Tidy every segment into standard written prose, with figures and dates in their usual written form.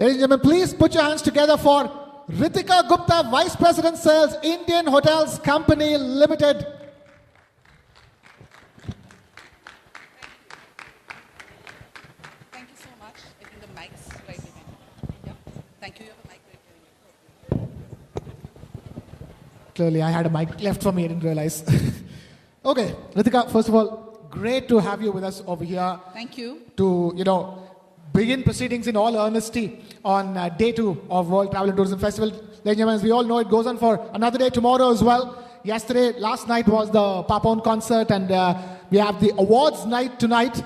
Ladies and gentlemen, please put your hands together for Ritika Gupta, Vice President Sales, Indian Hotels Company Limited. Thank you so much. I think the mic's right behind you. Yeah. Thank you. You have a mic right behind you. Clearly, I had a mic left for me, I didn't realize. Okay, Ritika, first of all, great to have you with us over here Thank you. to, begin proceedings in all earnesty on day 2 of World Travel and Tourism Festival. Ladies and gentlemen, as we all know, it goes on for another day tomorrow as well. Last night was the Papon concert, and we have the awards night tonight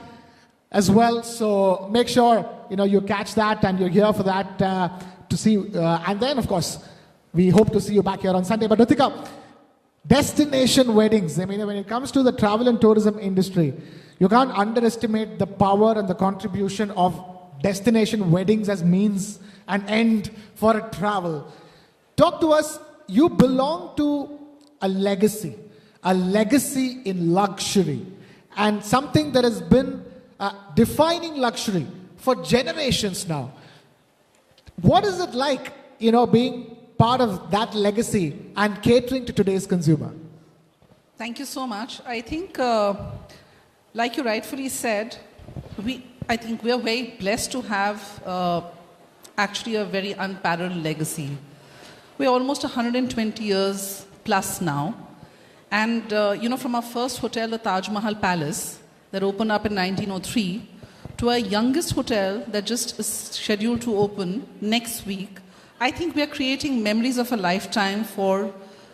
as well. So make sure, you catch that and you're here for that to see. And then, of course, we hope to see you back here on Sunday. But Ritika, destination weddings. I mean, when it comes to the travel and tourism industry, you can't underestimate the power and the contribution of destination weddings as means and end for a travel. Talk to us. You belong to a legacy in luxury, and something that has been defining luxury for generations now. What is it like, being part of that legacy and catering to today's consumer? Thank you so much. I think, like you rightfully said, I think we are very blessed to have actually a very unparalleled legacy. We're almost 120 years plus now. And, from our first hotel, the Taj Mahal Palace, that opened up in 1903, to our youngest hotel that just is scheduled to open next week, I think we are creating memories of a lifetime for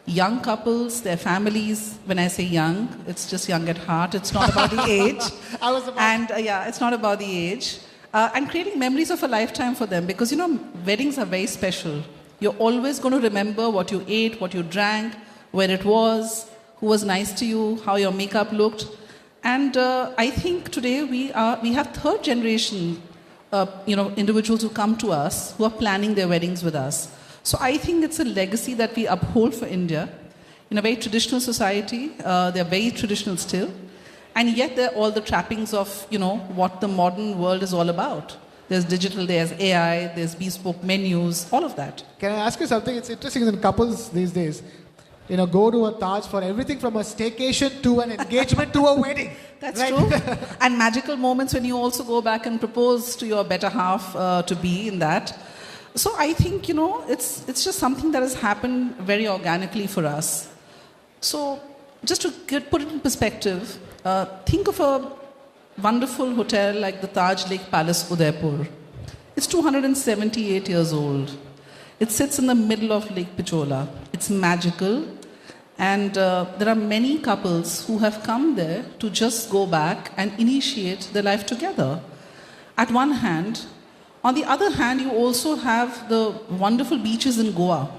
young couples, their families. When I say young, it's just young at heart. It's not about the age. It's not about the age. And creating memories of a lifetime for them, because, weddings are very special. You're always going to remember what you ate, what you drank, where it was, who was nice to you, how your makeup looked. And I think today we have third generation individuals who come to us who are planning their weddings with us. So I think it's a legacy that we uphold for India. In a very traditional society, they're very traditional still. And yet they're all the trappings of, what the modern world is all about. There's digital, there's AI, there's bespoke menus, all of that. Can I ask you something? It's interesting in couples these days, go to a Taj for everything from a staycation to an engagement to a wedding. That's right? true. And magical moments when you also go back and propose to your better half to be in that. So I think, it's just something that has happened very organically for us. So just to put it in perspective, think of a wonderful hotel like the Taj Lake Palace, Udaipur. It's 278 years old. It sits in the middle of Lake Pichola. It's magical. And there are many couples who have come there to just go back and initiate their life together. At one hand. On the other hand, you also have the wonderful beaches in Goa.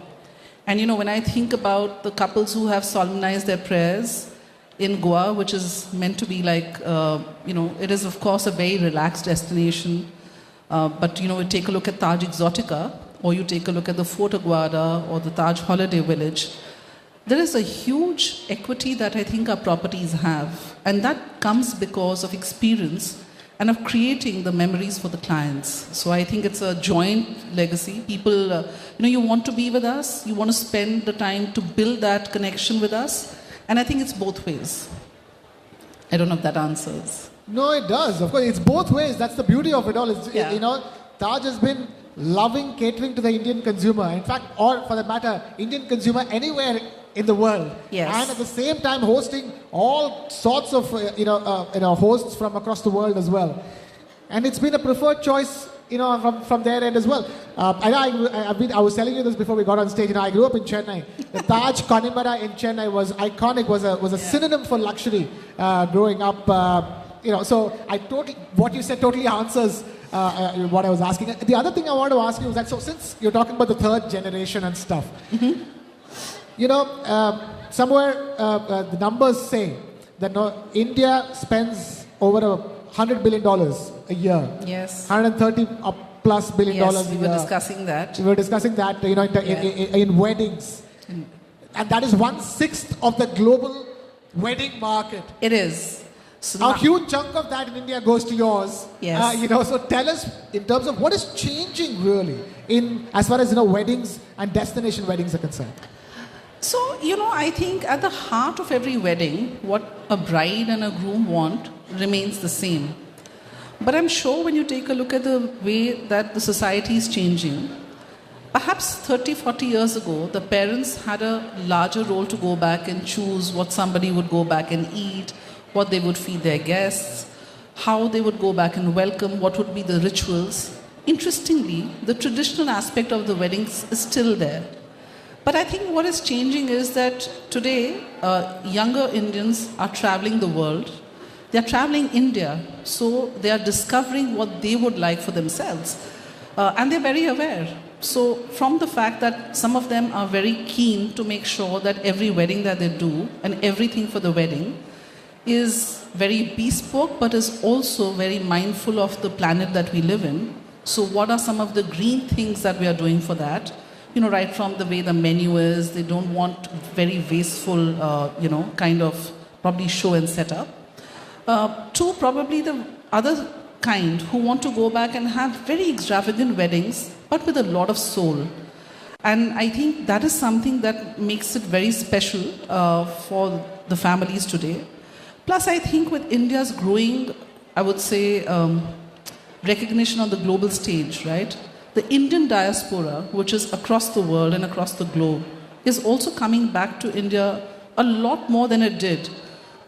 And when I think about the couples who have solemnized their prayers in Goa, which is meant to be like, it is of course a very relaxed destination. But you take a look at Taj Exotica, or you take a look at the Fort Aguada or the Taj Holiday Village. There is a huge equity that I think our properties have. And that comes because of experience and of creating the memories for the clients. So I think it's a joint legacy. People, you want to be with us, you want to spend the time to build that connection with us, and I think it's both ways. I don't know if that answers. No, it does. Of course, it's both ways. That's the beauty of it all. Taj has been loving catering to the Indian consumer. In fact, or for that matter, Indian consumer anywhere in the world. Yes. And at the same time hosting all sorts of hosts from across the world as well. And it's been a preferred choice from their end as well. I was telling you this before we got on stage. I grew up in Chennai. The Taj Connemara in Chennai was iconic. Was a synonym for luxury growing up. So what you said totally answers what I was asking. The other thing I wanted to ask you is that, so since you're talking about the third generation and stuff, somewhere the numbers say that India spends over $100 billion a year. Yes. 130 plus billion dollars a year. We were discussing that. We were discussing that, in weddings. And that is 1/6 of the global wedding market. It is. So A now- huge chunk of that in India goes to yours. Yes. So tell us in terms of what is changing really in as far as weddings and destination weddings are concerned. So, I think at the heart of every wedding, what a bride and a groom want remains the same. But I'm sure when you take a look at the way that the society is changing, perhaps 30, 40 years ago, the parents had a larger role to go back and choose what somebody would go back and eat, what they would feed their guests, how they would go back and welcome, what would be the rituals. Interestingly, the traditional aspect of the weddings is still there. But I think what is changing is that today, younger Indians are traveling the world. They are traveling India, so they are discovering what they would like for themselves. And they're very aware. So from the fact that some of them are very keen to make sure that every wedding that they do and everything for the wedding is very bespoke, but is also very mindful of the planet that we live in. So what are some of the green things that we are doing for that? Right from the way the menu is, they don't want very wasteful, kind of probably show and setup. To probably the other kind who want to go back and have very extravagant weddings, but with a lot of soul. And I think that is something that makes it very special for the families today. Plus, I think with India's growing, I would say, recognition on the global stage, right? The Indian diaspora, which is across the world and across the globe, is also coming back to India a lot more than it did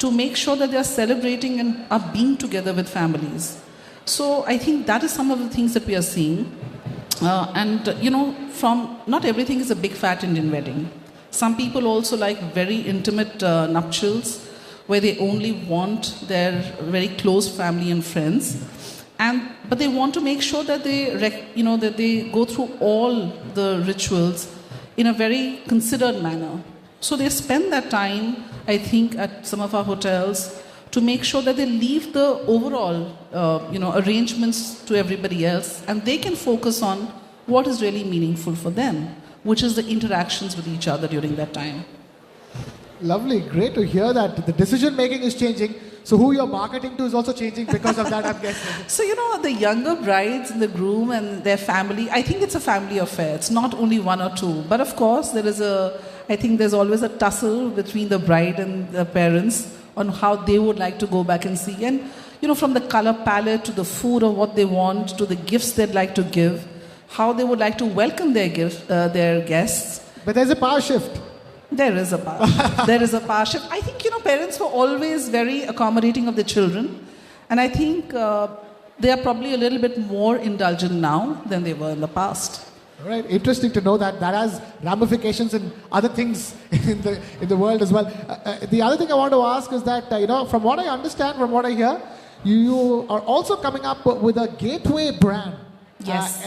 to make sure that they are celebrating and are being together with families. So I think that is some of the things that we are seeing. From not everything is a big fat Indian wedding. Some people also like very intimate nuptials where they only want their very close family and friends. But they want to make sure that they go through all the rituals in a very considered manner. So they spend that time, I think, at some of our hotels to make sure that they leave the overall, arrangements to everybody else, and they can focus on what is really meaningful for them, which is the interactions with each other during that time. Lovely, great to hear that the decision making is changing. So who you're marketing to is also changing because of that, I'm guessing. So, the younger brides and the groom and their family, I think it's a family affair. It's not only one or two. But of course, I think there's always a tussle between the bride and the parents on how they would like to go back and see. And, from the color palette to the food or what they want to the gifts they'd like to give, how they would like to welcome their guests. But there's a power shift. There is a power. There is a power shift. I think, parents were always very accommodating of the children. And I think they are probably a little bit more indulgent now than they were in the past. All right, interesting to know that has ramifications in other things in the world as well. The other thing I want to ask is that, from what I understand, from what I hear, you are also coming up with a gateway brand. Yes.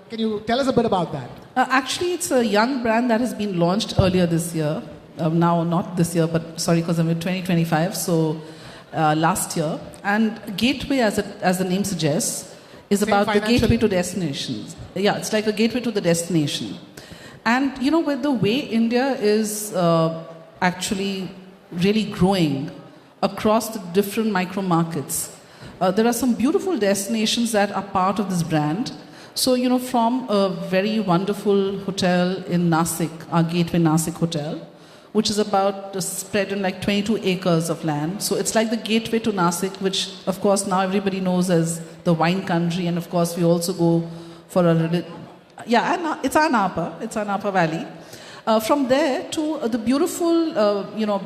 Can you tell us a bit about that? Actually, it's a young brand that has been launched earlier this year. Now, not this year, but sorry, because I'm in 2025, so last year. And Gateway, as the name suggests, is Same about the financial- gateway to destinations. Yeah, it's like a gateway to the destination. And, with the way India is actually really growing across the different micro markets, there are some beautiful destinations that are part of this brand. So, from a very wonderful hotel in Nasik, our Gateway Nasik Hotel, which is about spread in like 22 acres of land. So it's like the gateway to Nasik, which of course now everybody knows as the wine country. And of course we also go for it's our Napa Valley. From there to the beautiful,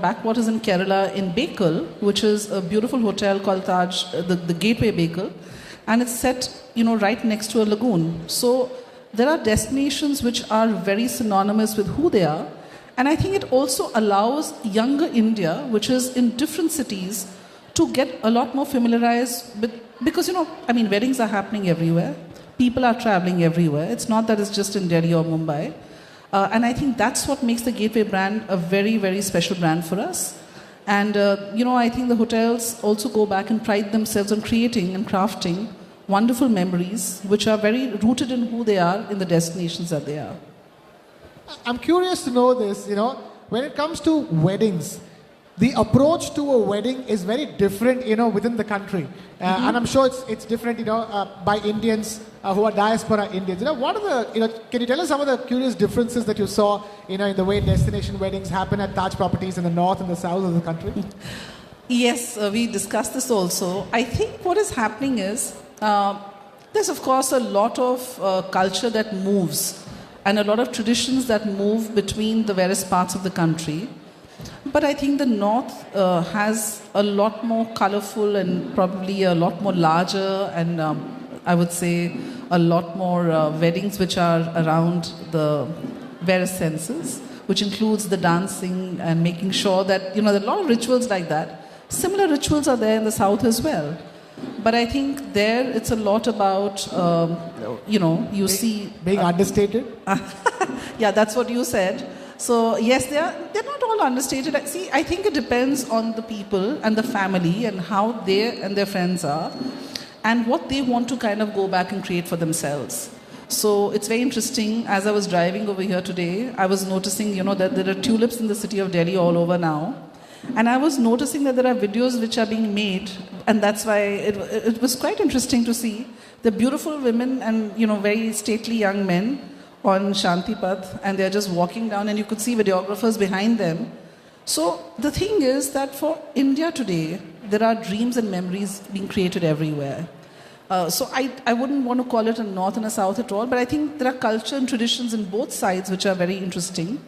backwaters in Kerala in Bekal, which is a beautiful hotel called Taj, the Gateway Bekal. And it's set, right next to a lagoon. So there are destinations which are very synonymous with who they are. And I think it also allows younger India, which is in different cities, to get a lot more familiarized with, because, weddings are happening everywhere. People are traveling everywhere. It's not that it's just in Delhi or Mumbai. And I think that's what makes the Gateway brand a very, very special brand for us. And, I think the hotels also go back and pride themselves on creating and crafting wonderful memories, which are very rooted in who they are in the destinations that they are. I'm curious to know this, when it comes to weddings, the approach to a wedding is very different, within the country. And I'm sure it's different, by Indians who are diaspora Indians. What are can you tell us some of the curious differences that you saw, in the way destination weddings happen at Taj Properties in the north and the south of the country? Yes, we discussed this also. I think what is happening is there's, of course, a lot of culture that moves and a lot of traditions that move between the various parts of the country. But I think the north has a lot more colorful and probably a lot more larger and I would say a lot more weddings which are around the various senses, which includes the dancing and making sure that, there are a lot of rituals like that. Similar rituals are there in the south as well. But I think there it's a lot about, you see... Being understated? Yeah, that's what you said. So yes, they're not all understated. See, I think it depends on the people and the family and how they and their friends are and what they want to kind of go back and create for themselves. So it's very interesting. As I was driving over here today, I was noticing, that there are tulips in the city of Delhi all over now. And I was noticing that there are videos which are being made, and that's why it was quite interesting to see the beautiful women and, very stately young men on Shanti Path, and they're just walking down and you could see videographers behind them. So the thing is that for India today, there are dreams and memories being created everywhere. So I wouldn't want to call it a north and a south at all, but I think there are culture and traditions in both sides which are very interesting.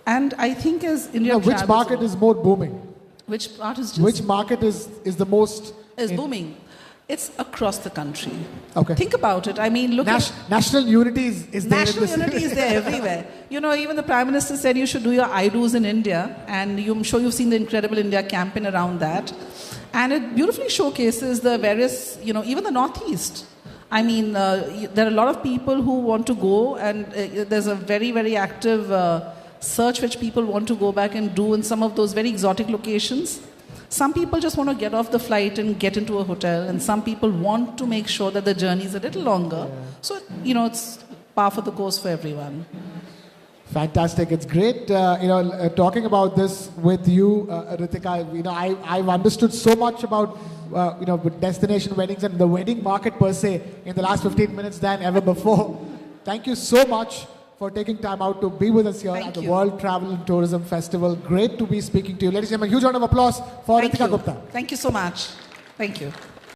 And I think as India which market is more booming? Which part is just... Which market is the most... Is booming. It's across the country. Okay. Think about it. I mean, look at... National unity is there. National unity is there everywhere. Even the Prime Minister said you should do your I do's in India, and I'm sure you've seen the Incredible India campaign around that. And it beautifully showcases the various, even the Northeast. I mean, there are a lot of people who want to go, and there's a very, very active search which people want to go back and do in some of those very exotic locations. Some people just want to get off the flight and get into a hotel, and some people want to make sure that the journey is a little longer. So, it's par for the course for everyone. Fantastic. It's great, talking about this with you, Ritika. I've understood so much about, with destination weddings and the wedding market per se in the last 15 minutes than ever before. Thank you so much for taking time out to be with us here at the World Travel and Tourism Festival. Great to be speaking to you. Ladies and gentlemen, a huge round of applause for Ritika Gupta. Thank you so much. Thank you.